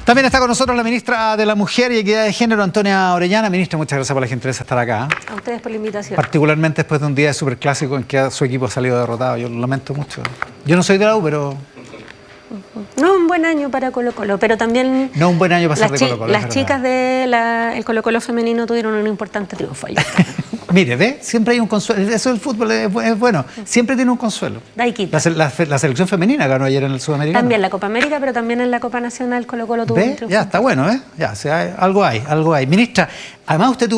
También está con nosotros la ministra de la Mujer y Equidad de Género, Antonia Orellana. Ministra, muchas gracias por la gentileza de estar acá. A ustedes por la invitación. Particularmente después de un día de superclásico en que su equipo ha salido derrotado. Yo lo lamento mucho. Yo no soy de la U, pero... No un buen año para Colo-Colo, pero también... No un buen año para ser de Colo-Colo. Las chicas del Colo-Colo femenino tuvieron un importante triunfo ayer. Mire, ¿ve? Siempre hay un consuelo. Eso del fútbol es bueno. Siempre tiene un consuelo. Da y quita. La selección femenina ganó ayer en el Sudamericano. También la Copa América, pero también en la Copa Nacional Colo-Colo tuvo un triunfo. Ya, está bueno, ¿eh? Ya, o sea, algo hay. Ministra, además usted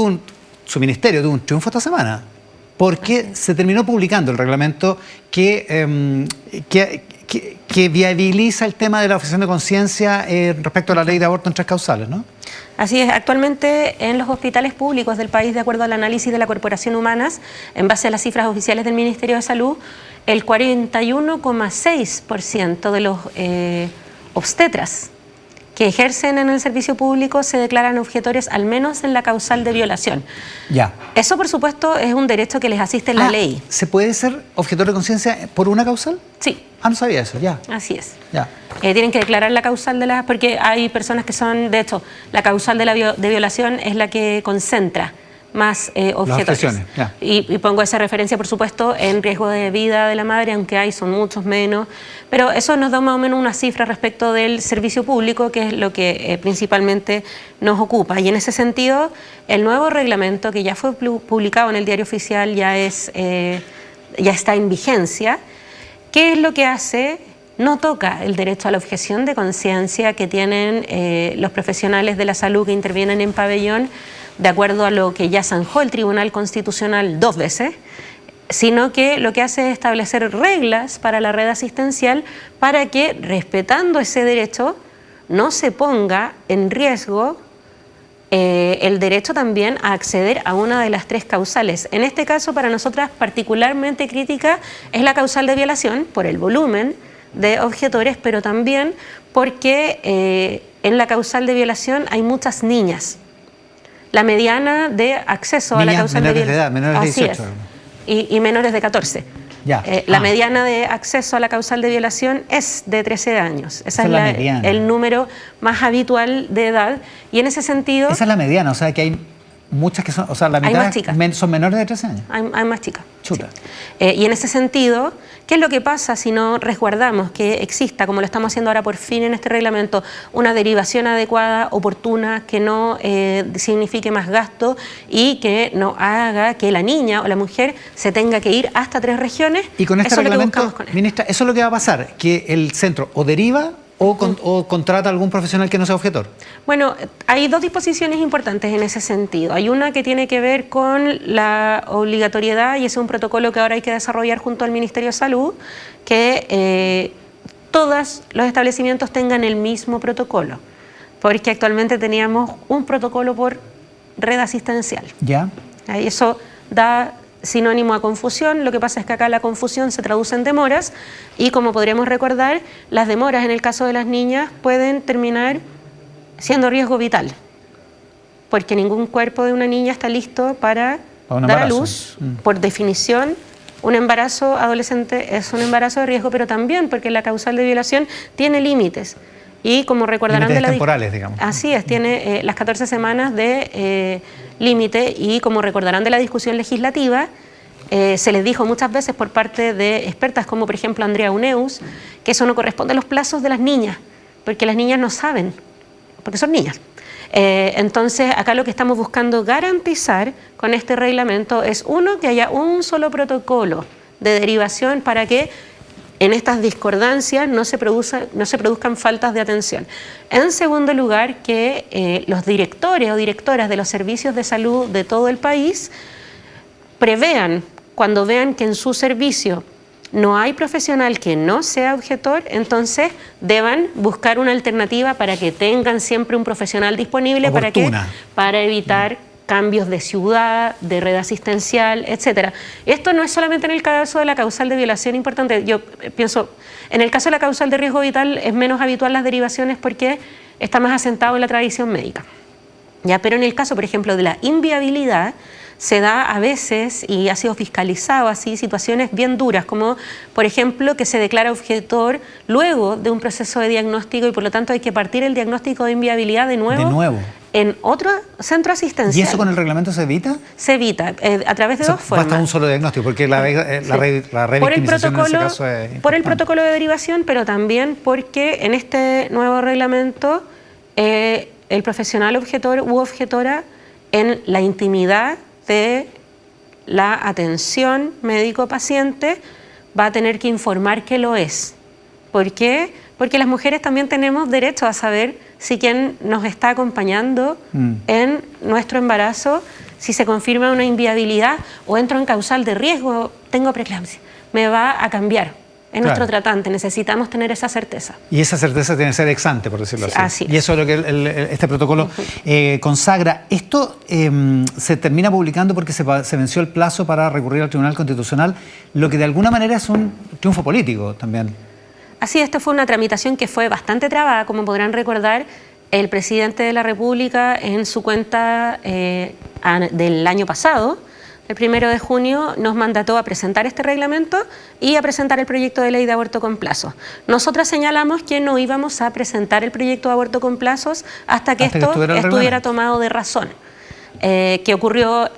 su ministerio tuvo un triunfo esta semana, porque se terminó publicando el reglamento que viabiliza el tema de la objeción de conciencia respecto a la ley de aborto en 3 causales, ¿no? Así es, actualmente en los hospitales públicos del país, de acuerdo al análisis de la Corporación Humanas, en base a las cifras oficiales del Ministerio de Salud, el 41,6% de los obstetras que ejercen en el servicio público se declaran objetores, al menos en la causal de violación. Ya. Eso, por supuesto, es un derecho que les asiste en la ley. ¿Se puede ser objetor de conciencia por una causal? Sí. Ah, no sabía eso, ya. Así es. Ya. Tienen que declarar la causal de las... Porque hay personas que son, de hecho, la causal de violación es la que concentra más objetores. Y pongo esa referencia, por supuesto, en riesgo de vida de la madre, aunque son muchos menos. Pero eso nos da más o menos una cifra respecto del servicio público, que es lo que principalmente nos ocupa. Y en ese sentido, el nuevo reglamento, que ya fue publicado en el Diario Oficial, ya está en vigencia. ¿Qué es lo que hace? No toca el derecho a la objeción de conciencia que tienen los profesionales de la salud que intervienen en pabellón, de acuerdo a lo que ya zanjó el Tribunal Constitucional 2 veces, sino que lo que hace es establecer reglas para la red asistencial para que, respetando ese derecho, no se ponga en riesgo el derecho también a acceder a una de las 3 causales. En este caso, para nosotras particularmente crítica es la causal de violación, por el volumen de objetores, pero también porque en la causal de violación hay muchas niñas. La mediana de acceso a la causal de violación. Menores de 18. Y menores de 14. Ya. La mediana de acceso a la causal de violación es de 13 años. Esa es el número más habitual de edad. Y en ese sentido... Esa es la mediana, o sea que hay muchas que son... O sea, la mitad son menores de 13 años. Hay más chicas. Chuta. Sí. Y en ese sentido, ¿qué es lo que pasa si no resguardamos que exista, como lo estamos haciendo ahora por fin en este reglamento, una derivación adecuada, oportuna, que no signifique más gasto y que no haga que la niña o la mujer se tenga que ir hasta 3 regiones? Y con este reglamento, ministra, eso es lo que va a pasar, que el centro o deriva o contrata a algún profesional que no sea objetor. Bueno, hay 2 disposiciones importantes en ese sentido. Hay una que tiene que ver con la obligatoriedad, y ese es un protocolo que ahora hay que desarrollar junto al Ministerio de Salud, que todos los establecimientos tengan el mismo protocolo, porque actualmente teníamos un protocolo por red asistencial. Ya. Y eso da sinónimo a confusión. Lo que pasa es que acá la confusión se traduce en demoras, y como podríamos recordar, las demoras en el caso de las niñas pueden terminar siendo riesgo vital, porque ningún cuerpo de una niña está listo para dar a luz. Por definición, un embarazo adolescente es un embarazo de riesgo, pero también porque la causal de violación tiene límites. Y como recordarán límites temporales, digamos. Así es, tiene las 14 semanas de límite, y como recordarán de la discusión legislativa, se les dijo muchas veces por parte de expertas como por ejemplo Andrea Uneus, que eso no corresponde a los plazos de las niñas, porque las niñas no saben, porque son niñas. Entonces acá lo que estamos buscando garantizar con este reglamento es, uno, que haya un solo protocolo de derivación para que en estas discordancias no se produzcan faltas de atención. En segundo lugar, que los directores o directoras de los servicios de salud de todo el país prevean, cuando vean que en su servicio no hay profesional que no sea objetor, entonces deban buscar una alternativa para que tengan siempre un profesional disponible. Para evitar cambios de ciudad, de red asistencial, etcétera. Esto no es solamente en el caso de la causal de violación importante. Yo pienso, en el caso de la causal de riesgo vital es menos habitual las derivaciones porque está más asentado en la tradición médica. Pero en el caso, por ejemplo, de la inviabilidad, se da a veces, y ha sido fiscalizado así, situaciones bien duras, como por ejemplo que se declara objetor luego de un proceso de diagnóstico y por lo tanto hay que partir el diagnóstico de inviabilidad de nuevo. En otro centro asistencial. ¿Y eso con el reglamento se evita? Se evita, a través de dos formas. Basta un solo diagnóstico, porque la revictimización en ese caso es importante. Por el protocolo de derivación, pero también porque en este nuevo reglamento el profesional objetor u objetora en la intimidad de la atención médico-paciente va a tener que informar que lo es. ¿Por qué? Porque las mujeres también tenemos derecho a saber si quien nos está acompañando en nuestro embarazo, si se confirma una inviabilidad o entro en causal de riesgo, tengo preeclampsia, me va a cambiar. Es nuestro tratante, necesitamos tener esa certeza. Y esa certeza tiene que ser ex ante, por decirlo así. Así es. Y eso es lo que este protocolo consagra. Esto se termina publicando porque se venció el plazo para recurrir al Tribunal Constitucional, lo que de alguna manera es un triunfo político también. Así, esta fue una tramitación que fue bastante trabada, como podrán recordar, el presidente de la República en su cuenta del año pasado, el 1 de junio, nos mandató a presentar este reglamento y a presentar el proyecto de ley de aborto con plazos. Nosotras señalamos que no íbamos a presentar el proyecto de aborto con plazos hasta que esto estuviera tomado de razón. Que ocurrió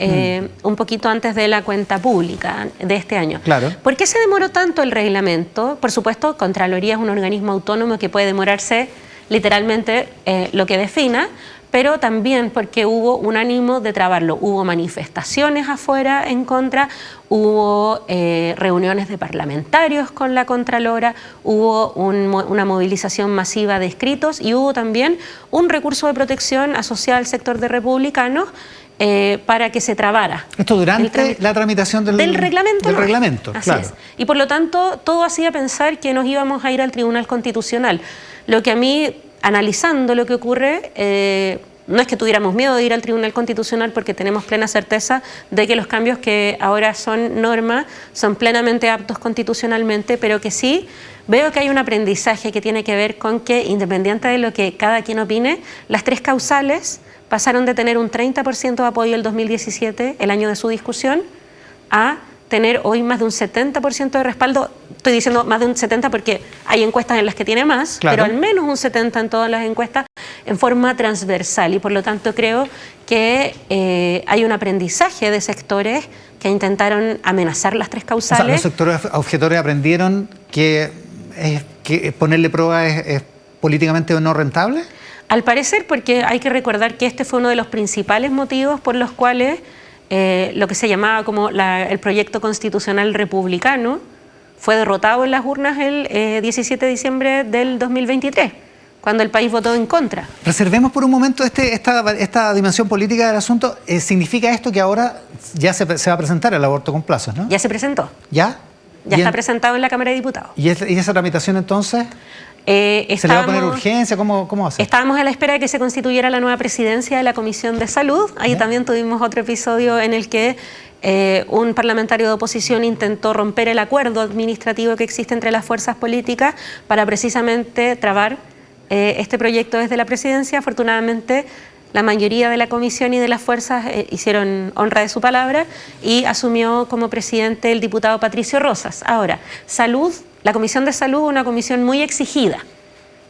un poquito antes de la cuenta pública de este año. Claro. ¿Por qué se demoró tanto el reglamento? Por supuesto, Contraloría es un organismo autónomo que puede demorarse literalmente lo que defina, pero también porque hubo un ánimo de trabarlo. Hubo manifestaciones afuera en contra, hubo reuniones de parlamentarios con la Contralora, hubo una movilización masiva de escritos y hubo también un recurso de protección asociado al sector de republicanos para que se trabara. Esto durante la tramitación del reglamento. Del reglamento, así es. Y por lo tanto, todo hacía pensar que nos íbamos a ir al Tribunal Constitucional. Lo que a mí, analizando lo que ocurre, no es que tuviéramos miedo de ir al Tribunal Constitucional porque tenemos plena certeza de que los cambios que ahora son norma son plenamente aptos constitucionalmente, pero que sí veo que hay un aprendizaje que tiene que ver con que, independiente de lo que cada quien opine, las tres causales pasaron de tener un 30% de apoyo el 2017, el año de su discusión, a tener hoy más de un 70% de respaldo. Estoy diciendo más de un 70% porque hay encuestas en las que tiene más, pero al menos un 70% en todas las encuestas en forma transversal y por lo tanto creo que hay un aprendizaje de sectores que intentaron amenazar las tres causales. O sea, los sectores objetores aprendieron que ponerle prueba es políticamente no rentable. Al parecer, porque hay que recordar que este fue uno de los principales motivos por los cuales lo que se llamaba como el proyecto constitucional republicano fue derrotado en las urnas el 17 de diciembre del 2023, cuando el país votó en contra. Reservemos por un momento esta dimensión política del asunto. ¿Significa esto que ahora ya se va a presentar el aborto con plazos, no? Ya se presentó. ¿Ya? Ya está presentado en la Cámara de Diputados. ¿Y esa tramitación entonces? ¿Se le va a poner urgencia? ¿Cómo va a ser? Estábamos a la espera de que se constituyera la nueva presidencia de la Comisión de Salud. Ahí también tuvimos otro episodio en el que un parlamentario de oposición intentó romper el acuerdo administrativo que existe entre las fuerzas políticas para precisamente trabar este proyecto desde la presidencia. Afortunadamente, la mayoría de la comisión y de las fuerzas hicieron honra de su palabra y asumió como presidente el diputado Patricio Rosas. Ahora, Salud. La Comisión de Salud es una comisión muy exigida.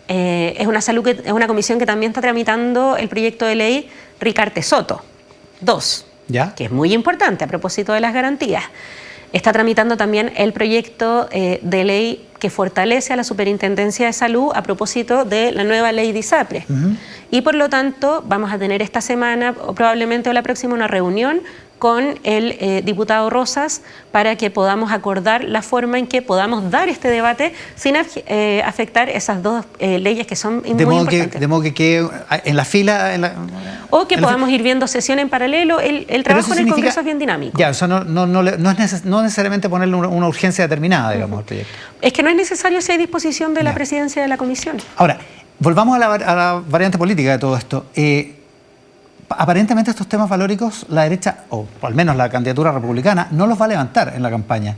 Es una comisión que también está tramitando el proyecto de ley Ricarte Soto 2, que es muy importante a propósito de las garantías. Está tramitando también el proyecto de ley que fortalece a la Superintendencia de Salud a propósito de la nueva ley de ISAPRE. Y por lo tanto vamos a tener esta semana o probablemente la próxima una reunión con el diputado Rosas para que podamos acordar la forma en que podamos dar este debate sin afectar esas dos leyes que son muy importantes. De modo que en la fila... o que podamos ir viendo sesión en paralelo. El trabajo en el Congreso es bien dinámico. Ya, o sea, no necesariamente ponerle una urgencia determinada, digamos, al proyecto. Es que no es necesario si hay disposición de la presidencia de la Comisión. Ahora, volvamos a la variante política de todo esto. Aparentemente estos temas valóricos, la derecha, o al menos la candidatura republicana, no los va a levantar en la campaña.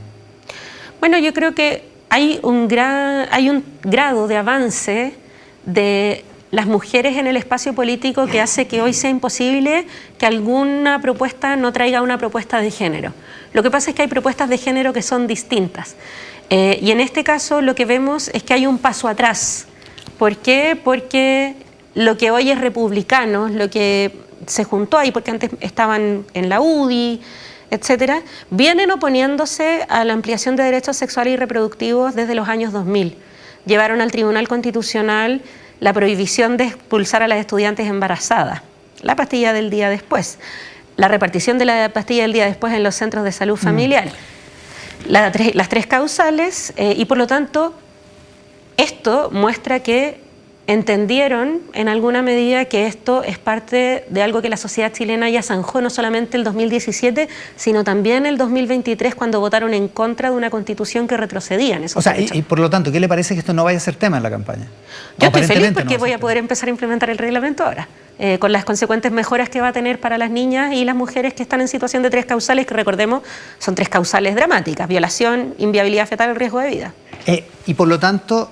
Bueno, yo creo que hay un grado de avance de las mujeres en el espacio político que hace que hoy sea imposible que alguna propuesta no traiga una propuesta de género. Lo que pasa es que hay propuestas de género que son distintas. Y en este caso lo que vemos es que hay un paso atrás. ¿Por qué? Porque lo que hoy es republicano, lo que se juntó ahí, porque antes estaban en la UDI, etcétera, vienen oponiéndose a la ampliación de derechos sexuales y reproductivos desde los años 2000. Llevaron al Tribunal Constitucional la prohibición de expulsar a las estudiantes embarazadas, la pastilla del día después, la repartición de la pastilla del día después en los centros de salud familiar, las tres causales, y por lo tanto esto muestra que entendieron en alguna medida que esto es parte de algo que la sociedad chilena ya zanjó no solamente el 2017, sino también el 2023 cuando votaron en contra de una constitución que retrocedía en esos derechos. Y por lo tanto, ¿qué le parece que esto no vaya a ser tema en la campaña? Yo estoy feliz porque voy a poder empezar a implementar el reglamento ahora, con las consecuentes mejoras que va a tener para las niñas y las mujeres que están en situación de tres causales, que recordemos son tres causales dramáticas: violación, inviabilidad fetal y riesgo de vida. Y por lo tanto,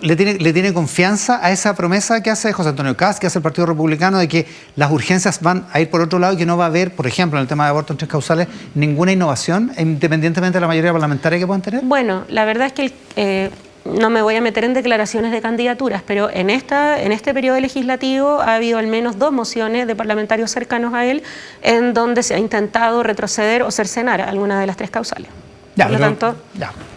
¿le tiene confianza a esa promesa que hace José Antonio Kast, que hace el Partido Republicano, de que las urgencias van a ir por otro lado y que no va a haber, por ejemplo, en el tema de aborto en tres causales, ninguna innovación, independientemente de la mayoría parlamentaria que puedan tener? Bueno, la verdad es que no me voy a meter en declaraciones de candidaturas, pero en este periodo legislativo ha habido al menos 2 mociones de parlamentarios cercanos a él en donde se ha intentado retroceder o cercenar alguna de las tres causales. Por lo tanto...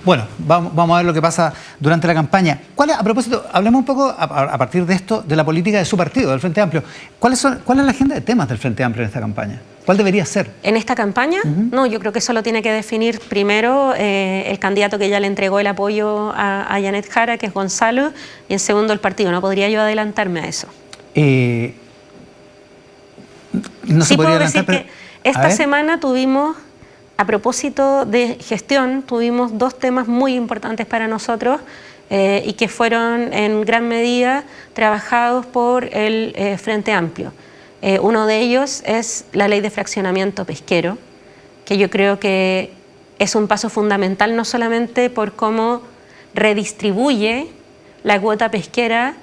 Bueno, vamos a ver lo que pasa durante la campaña. A propósito, hablemos un poco, a partir de esto, de la política de su partido, del Frente Amplio. ¿Cuál es la agenda de temas del Frente Amplio en esta campaña? ¿Cuál debería ser? ¿En esta campaña? No, yo creo que eso lo tiene que definir primero el candidato que ya le entregó el apoyo a Janet Jara, que es Gonzalo, y en segundo el partido. No podría yo adelantarme a eso. No se podría adelantar, decir que esta semana tuvimos... A propósito de gestión, tuvimos 2 temas muy importantes para nosotros y que fueron en gran medida trabajados por el Frente Amplio. Uno de ellos es la ley de fraccionamiento pesquero, que yo creo que es un paso fundamental no solamente por cómo redistribuye la cuota pesquera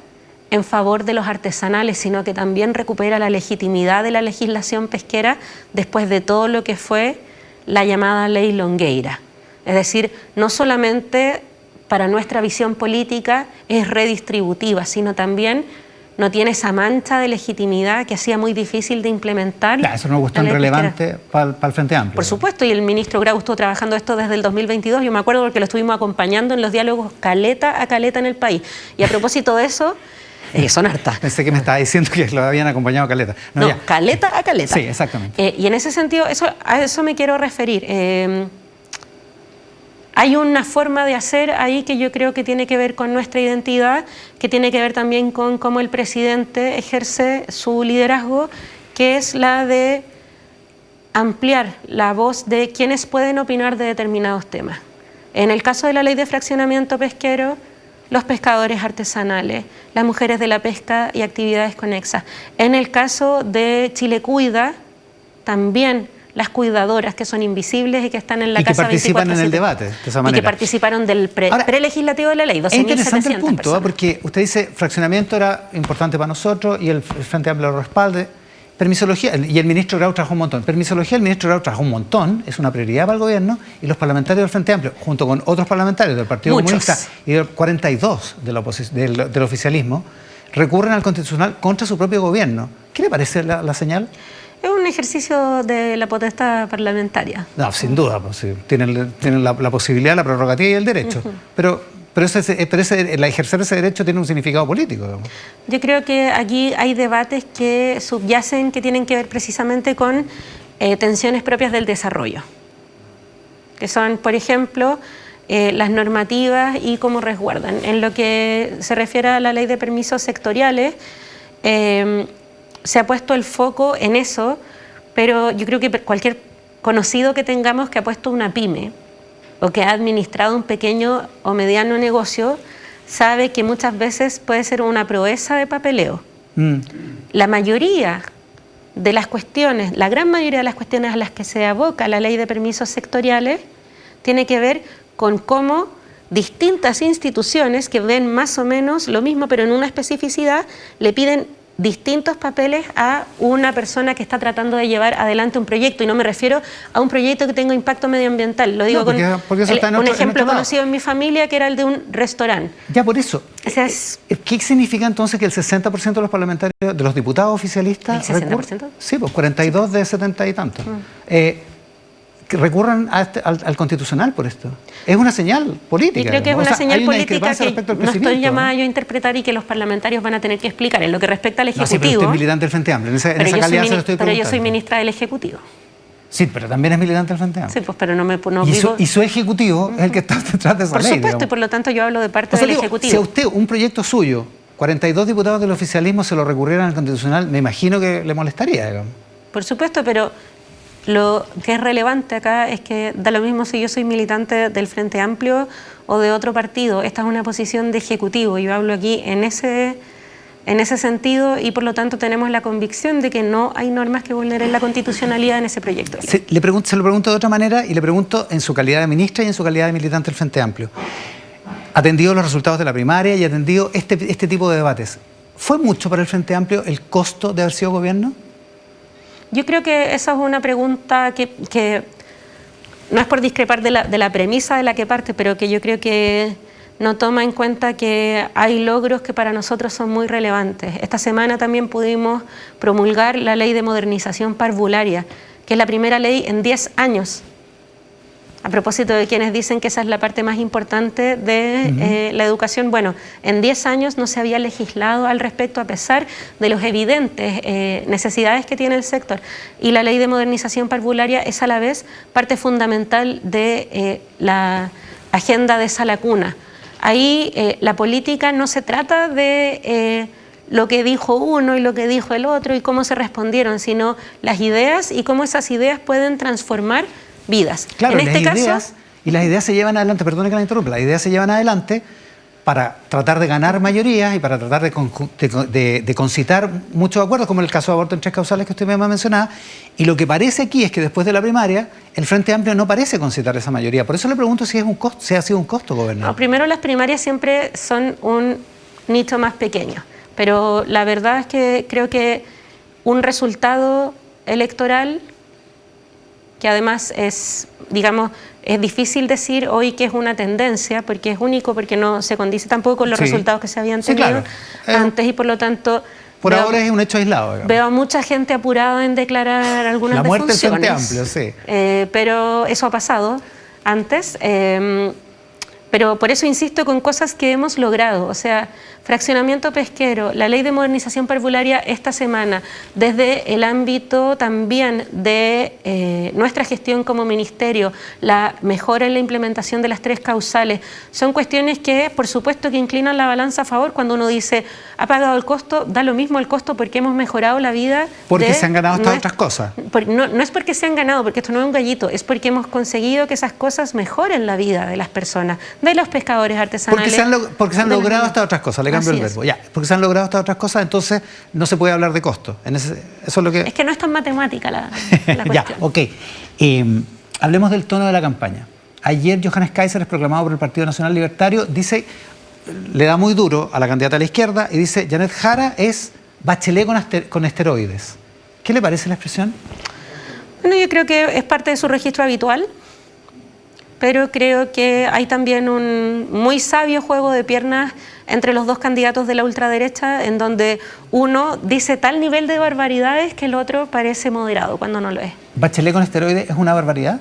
en favor de los artesanales, sino que también recupera la legitimidad de la legislación pesquera después de todo lo que fue la llamada ley Longueira. Es decir, no solamente para nuestra visión política es redistributiva, sino también no tiene esa mancha de legitimidad que hacía muy difícil de implementar. Eso no es tan relevante para el Frente Amplio. Por supuesto, y el ministro Grau estuvo trabajando esto desde el 2022, yo me acuerdo porque lo estuvimos acompañando en los diálogos caleta a caleta en el país. Y a propósito de eso... son hartas. Pensé que me estaba diciendo que lo habían acompañado a caleta. No, caleta a caleta. Sí, exactamente. Y en ese sentido, a eso me quiero referir. Hay una forma de hacer ahí que yo creo que tiene que ver con nuestra identidad, que tiene que ver también con cómo el presidente ejerce su liderazgo, que es la de ampliar la voz de quienes pueden opinar de determinados temas. En el caso de la ley de fraccionamiento pesquero, los pescadores artesanales, las mujeres de la pesca y actividades conexas. En el caso de Chile Cuida, también las cuidadoras que son invisibles y que están en la casa 24/7. Y que participan en el debate, de esa manera. Y que participaron del prelegislativo de la ley, 12.700 Es interesante el punto, personas. porque usted dice, fraccionamiento era importante para nosotros y el Frente Amplio lo respalde. Permisología, y el ministro Grau trabajó un montón. Permisología, el ministro Grau trabajó un montón, es una prioridad para el gobierno, y los parlamentarios del Frente Amplio, junto con otros parlamentarios del Partido Comunista y de 42 del oficialismo, recurren al Constitucional contra su propio gobierno. ¿Qué le parece la señal? Es un ejercicio de la potestad parlamentaria. No, sin duda, pues, sí, tienen la posibilidad, la prerrogativa y el derecho. Pero el ejercer ese derecho tiene un significado político, digamos. Yo creo que aquí hay debates que subyacen, que tienen que ver precisamente con tensiones propias del desarrollo, que son, por ejemplo, las normativas y cómo resguardan. En lo que se refiere a la ley de permisos sectoriales, se ha puesto el foco en eso, pero yo creo que cualquier conocido que tengamos que ha puesto una pyme o que ha administrado un pequeño o mediano negocio, sabe que muchas veces puede ser una proeza de papeleo. La mayoría de las cuestiones, la gran mayoría de las cuestiones a las que se aboca la ley de permisos sectoriales, tiene que ver con cómo distintas instituciones que ven más o menos lo mismo, pero en una especificidad, le piden distintos papeles a una persona que está tratando de llevar adelante un proyecto, y no me refiero a un proyecto que tenga impacto medioambiental, lo digo porque un ejemplo conocido en mi familia, que era el de un restaurante. Ya, por eso. O sea, ¿qué significa entonces que el 60% de los parlamentarios, de los diputados oficialistas... ¿El 60%? Sí, pues 42 de 70 y tantos. Que recurran al Constitucional por esto. Es una señal política. Y creo que es una señal política que no estoy llamada yo a interpretar y que los parlamentarios van a tener que explicar. En lo que respecta al Ejecutivo... No, sí, pero usted es militante del Frente Amplio. En esa calidad se lo estoy preguntando. Pero yo soy ministra del Ejecutivo. Sí, pero también es militante del Frente Amplio. Sí, pues, pero no me... No y su Ejecutivo es el que está detrás de esa ley. Por supuesto, digamos. y por lo tanto yo hablo de parte del Ejecutivo. Si a usted un proyecto suyo, 42 diputados del oficialismo se lo recurrieran al Constitucional, me imagino que le molestaría, digamos. Por supuesto, pero... Lo que es relevante acá es que da lo mismo si yo soy militante del Frente Amplio o de otro partido. Esta es una posición de ejecutivo. Yo hablo aquí en ese sentido y por lo tanto tenemos la convicción de que no hay normas que vulneren la constitucionalidad en ese proyecto. Se lo pregunto de otra manera y le pregunto en su calidad de ministra y en su calidad de militante del Frente Amplio. Atendido los resultados de la primaria y atendido este tipo de debates, ¿fue mucho para el Frente Amplio el costo de haber sido gobierno? Yo creo que esa es una pregunta que no es por discrepar de la premisa de la que parte, pero que yo creo que no toma en cuenta que hay logros que para nosotros son muy relevantes. Esta semana también pudimos promulgar la Ley de Modernización Parvularia, que es la primera ley en 10 años. A propósito de quienes dicen que esa es la parte más importante de la educación, bueno, en 10 años no se había legislado al respecto a pesar de los evidentes necesidades que tiene el sector. Y la Ley de Modernización Parvularia es a la vez parte fundamental de la agenda de Sala Cuna. Ahí la política no se trata de lo que dijo uno y lo que dijo el otro y cómo se respondieron, sino las ideas y cómo esas ideas pueden transformar vidas. Claro, en este caso, las ideas se llevan adelante, perdone que la interrumpa, las ideas se llevan adelante para tratar de ganar mayorías y para tratar de concitar muchos acuerdos, como el caso de aborto en 3 causales que usted me mencionaba. Y lo que parece aquí es que después de la primaria, el Frente Amplio no parece concitar esa mayoría. Por eso le pregunto si ha sido un costo gobernar. No, primero, las primarias siempre son un nicho más pequeño, pero la verdad es que creo que un resultado electoral que además es, digamos, es difícil decir hoy que es una tendencia, porque es único, porque no se condice tampoco con los resultados que se habían tenido antes y por lo tanto... Por ahora es un hecho aislado. Digamos. Veo a mucha gente apurada en declarar algunas defunciones. La muerte del Frente Amplio, sí. Pero eso ha pasado antes. Pero por eso insisto con cosas que hemos logrado, o sea, fraccionamiento pesquero, la Ley de Modernización Parvularia esta semana, desde el ámbito también de nuestra gestión como ministerio, la mejora en la implementación de las 3 causales, son cuestiones que por supuesto que inclinan la balanza a favor cuando uno dice, ha pagado el costo, da lo mismo el costo porque hemos mejorado la vida. Porque se han ganado estas otras cosas. No es porque se han ganado, porque esto no es un gallito, es porque hemos conseguido que esas cosas mejoren la vida de las personas, de los pescadores artesanales. Porque se han logrado estas otras cosas, le cambio el verbo. Ya, porque se han logrado estas otras cosas, entonces no se puede hablar de costo. Eso es lo que... Es que no es tan matemática la cuestión. Ya, ok. Hablemos del tono de la campaña. Ayer Johannes Kaiser es proclamado por el Partido Nacional Libertario, dice, le da muy duro a la candidata a la izquierda y dice, Janet Jara es Bachelet con esteroides. ¿Qué le parece la expresión? Bueno, yo creo que es parte de su registro habitual, pero creo que hay también un muy sabio juego de piernas entre los dos candidatos de la ultraderecha, en donde uno dice tal nivel de barbaridades que el otro parece moderado cuando no lo es. ¿Bachelet con esteroides es una barbaridad?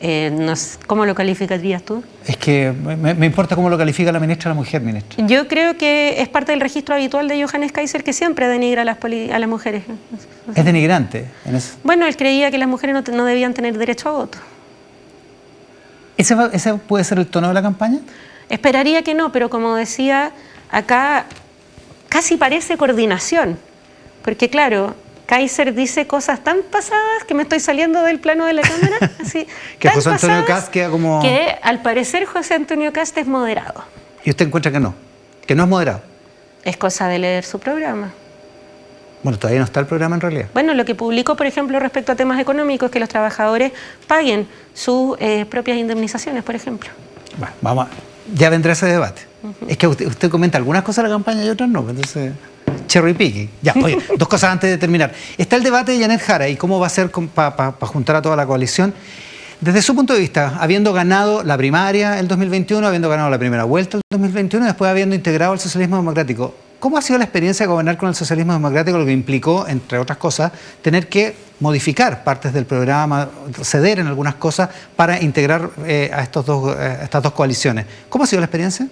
No sé, ¿cómo lo calificarías tú? Es que me importa cómo lo califica la ministra, la mujer ministra. Yo creo que es parte del registro habitual de Johannes Kaiser, que siempre denigra a las mujeres. ¿Es denigrante? Bueno, él creía que las mujeres no debían tener derecho a voto. ¿Ese puede ser el tono de la campaña? Esperaría que no, pero como decía, acá casi parece coordinación, porque claro, Kaiser dice cosas tan pasadas que me estoy saliendo del plano de la cámara, así, que José Antonio Kast queda como... Que al parecer José Antonio Kast es moderado. ¿Y usted encuentra que no es moderado? Es cosa de leer su programa. Bueno, todavía no está el programa en realidad. Bueno, lo que publicó, por ejemplo, respecto a temas económicos, es que los trabajadores paguen sus propias indemnizaciones, por ejemplo. Bueno, vamos Ya vendrá ese debate. Es que usted comenta algunas cosas de la campaña y otras no, entonces cherry picking. Ya, oye, dos cosas antes de terminar. Está el debate de Janet Jara y cómo va a ser para juntar a toda la coalición. Desde su punto de vista, habiendo ganado la primaria el 2021, habiendo ganado la primera vuelta el 2021 y después habiendo integrado el socialismo democrático, ¿cómo ha sido la experiencia de gobernar con el socialismo democrático, lo que implicó, entre otras cosas, tener que modificar partes del programa, ceder en algunas cosas para integrar a estas dos coaliciones? ¿Cómo ha sido la experiencia?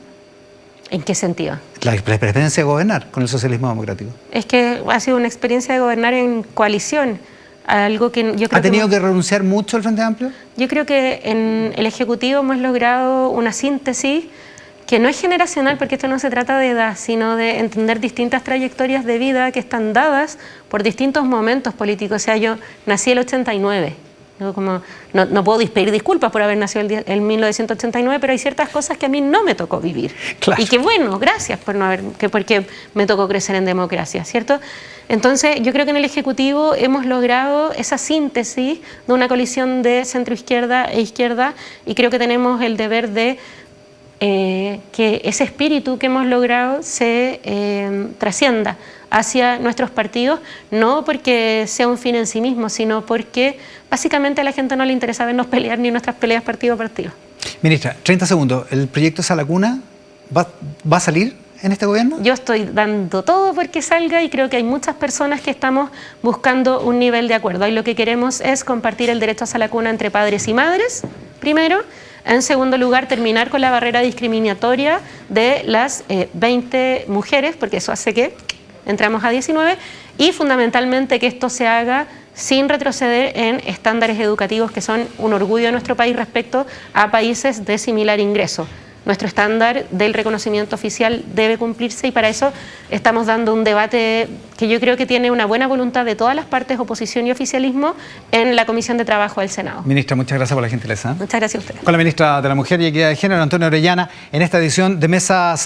¿En qué sentido? La experiencia de gobernar con el socialismo democrático. Es que ha sido una experiencia de gobernar en coalición. Algo que yo creo ¿Ha tenido que renunciar mucho el Frente Amplio? Yo creo que en el Ejecutivo hemos logrado una síntesis que no es generacional, porque esto no se trata de edad, sino de entender distintas trayectorias de vida que están dadas por distintos momentos políticos. O sea, yo nací el 89. No puedo pedir disculpas por haber nacido en 1989, pero hay ciertas cosas que a mí no me tocó vivir. Claro. Y que bueno, gracias porque me tocó crecer en democracia, ¿cierto? Entonces, yo creo que en el Ejecutivo hemos logrado esa síntesis de una coalición de centro-izquierda e izquierda, y creo que tenemos el deber de que ese espíritu que hemos logrado se trascienda hacia nuestros partidos, no porque sea un fin en sí mismo, sino porque básicamente a la gente no le interesa vernos pelear ni nuestras peleas partido a partido. Ministra, 30 segundos. ¿El proyecto Sala Cuna va a salir en este gobierno? Yo estoy dando todo porque salga y creo que hay muchas personas que estamos buscando un nivel de acuerdo. Y lo que queremos es compartir el derecho a Sala Cuna entre padres y madres, primero. En segundo lugar, terminar con la barrera discriminatoria de las 20 mujeres, porque eso hace que entramos a 19, y fundamentalmente que esto se haga sin retroceder en estándares educativos que son un orgullo de nuestro país respecto a países de similar ingreso. Nuestro estándar del reconocimiento oficial debe cumplirse y para eso estamos dando un debate que yo creo que tiene una buena voluntad de todas las partes, oposición y oficialismo, en la Comisión de Trabajo del Senado. Ministra, muchas gracias por la gentileza. Muchas gracias a usted. Con la ministra de la Mujer y Equidad de Género, Antonia Orellana, en esta edición de Mesa